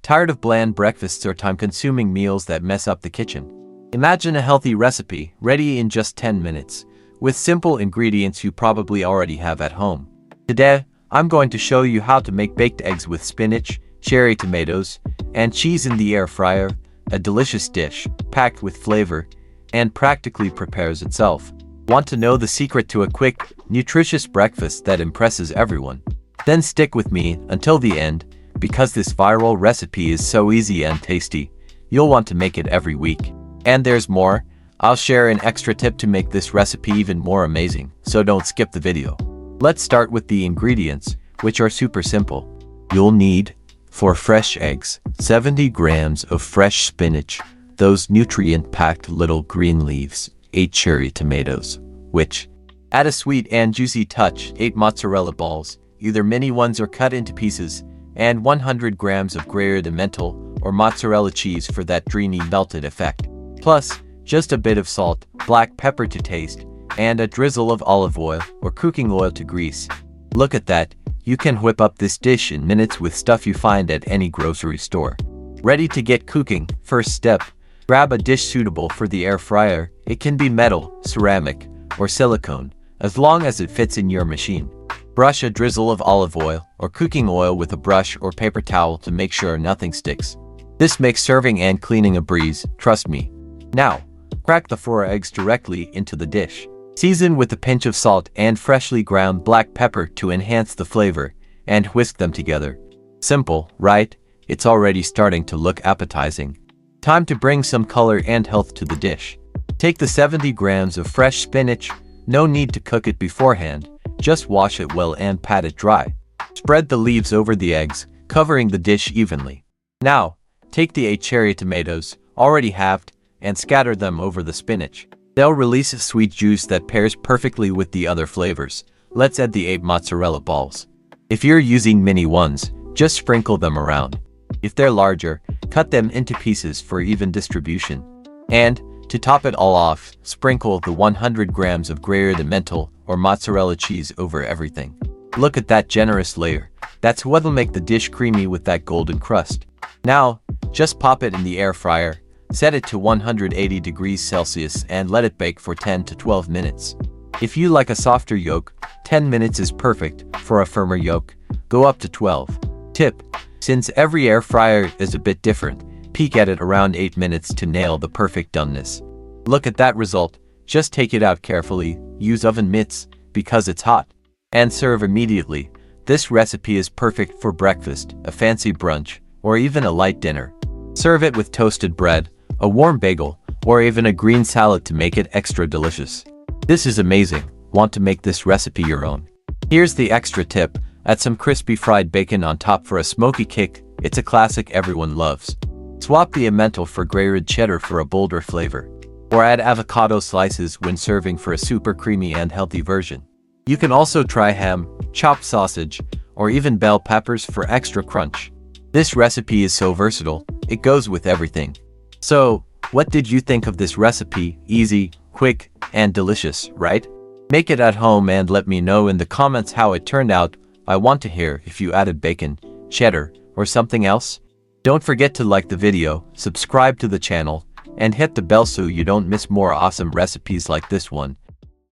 Tired of bland breakfasts or time-consuming meals that mess up the kitchen? Imagine a healthy recipe ready in just 10 minutes, with simple ingredients you probably already have at home. Today, I'm going to show you how to make baked eggs with spinach, cherry tomatoes, and cheese in the air fryer, a delicious dish, packed with flavor, and practically prepares itself. Want to know the secret to a quick, nutritious breakfast that impresses everyone? Then stick with me until the end, because this viral recipe is so easy and tasty, you'll want to make it every week. And there's more. I'll share an extra tip to make this recipe even more amazing, so don't skip the video. Let's start with the ingredients, which are super simple. You'll need 4 fresh eggs, 70 grams of fresh spinach, those nutrient-packed little green leaves, 8 cherry tomatoes, which add a sweet and juicy touch, 8 mozzarella balls, either mini ones or cut into pieces, and 100 grams of grated Emmental or mozzarella cheese for that dreamy melted effect. Plus, just a bit of salt, black pepper to taste, and a drizzle of olive oil or cooking oil to grease. Look at that, you can whip up this dish in minutes with stuff you find at any grocery store. Ready to get cooking? First step, grab a dish suitable for the air fryer. It can be metal, ceramic, or silicone, as long as it fits in your machine. Brush a drizzle of olive oil or cooking oil with a brush or paper towel to make sure nothing sticks. This makes serving and cleaning a breeze, trust me. Now, crack the 4 eggs directly into the dish. Season with a pinch of salt and freshly ground black pepper to enhance the flavor, and whisk them together. Simple, right? It's already starting to look appetizing. Time to bring some color and health to the dish. Take the 70 grams of fresh spinach. No need to cook it beforehand. Just wash it well and pat it dry. Spread the leaves over the eggs, covering the dish evenly. Now, take the 8 cherry tomatoes, already halved, and scatter them over the spinach. They'll release a sweet juice that pairs perfectly with the other flavors. Let's add the 8 mozzarella balls. If you're using mini ones, just sprinkle them around. If they're larger, cut them into pieces for even distribution. And, to top it all off, sprinkle the 100 grams of grated Emmental or mozzarella cheese over everything. Look at that generous layer. That's what'll make the dish creamy with that golden crust. Now, just pop it in the air fryer. Set it to 180 degrees Celsius and let it bake for 10 to 12 minutes. If you like a softer yolk, 10 minutes is perfect. For a firmer yolk, go up to 12. Tip: since every air fryer is a bit different, peek at it around 8 minutes to nail the perfect doneness. Look at that result. Just take it out carefully, use oven mitts because it's hot, and serve immediately. This recipe is perfect for breakfast, a fancy brunch, or even a light dinner. Serve it with toasted bread, a warm bagel, or even a green salad to make it extra delicious. This is amazing. Want to make this recipe your own? Here's the extra tip. Add some crispy fried bacon on top for a smoky kick. It's a classic everyone loves. Swap the Emmental for grated cheddar for a bolder flavor. Or add avocado slices when serving for a super creamy and healthy version. You can also try ham, chopped sausage, or even bell peppers for extra crunch. This recipe is so versatile, it goes with everything. So, what did you think of this recipe? Easy, quick, and delicious, right? Make it at home and let me know in the comments how it turned out. I want to hear if you added bacon, cheddar, or something else. Don't forget to like the video, subscribe to the channel, and hit the bell so you don't miss more awesome recipes like this one.